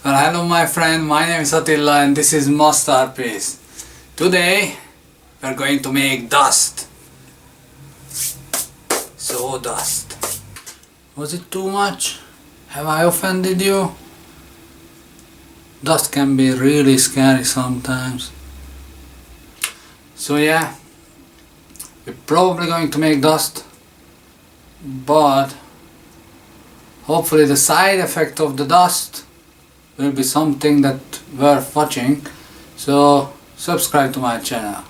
Well, hello my friend, my name is Attila and this is Masterpiece. Today we're going to make dust. So dust. Was it too much? Have I offended you? Dust can be really scary sometimes. So yeah, we're probably going to make dust, but hopefully the side effect of the dust will be something that worth watching. So subscribe to my channel.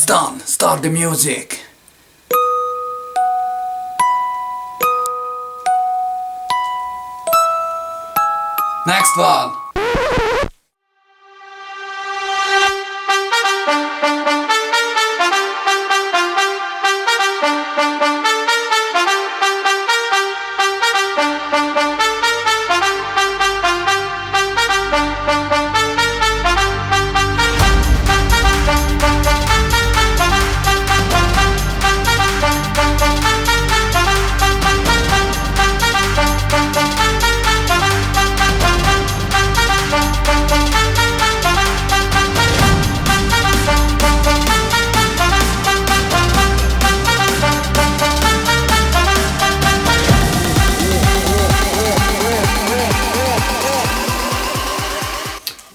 It's done. Start the music. Next one.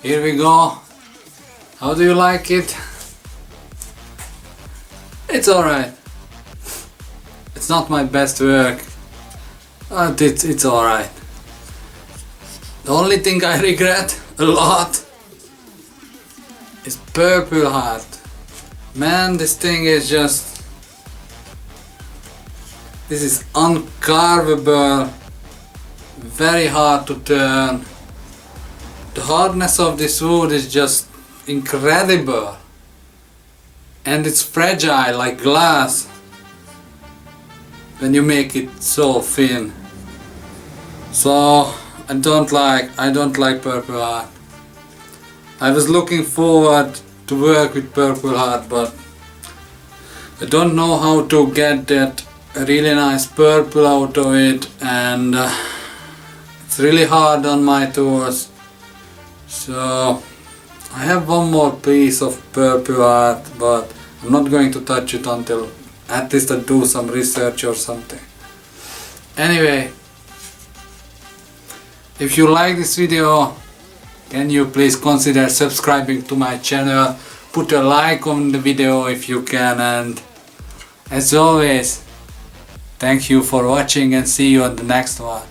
Here we go. How do you like it? It's alright. It's not my best work, but it's alright. The only thing I regret a lot is Purple Heart. Man, this thing is just... This is uncarvable, very hard to turn. The hardness of this wood is just incredible, and it's fragile like glass when you make it so thin. So I don't like Purple Heart. I was looking forward to work with Purple Heart, but I don't know how to get that really nice purple out of it, and it's really hard on my tools. So I have one more piece of Purple Heart, but I'm not going to touch it until at least I do some research or something. Anyway, if you like this video, can you please consider subscribing to my channel, put a like on the video if you can, and as always, thank you for watching and see you on the next one.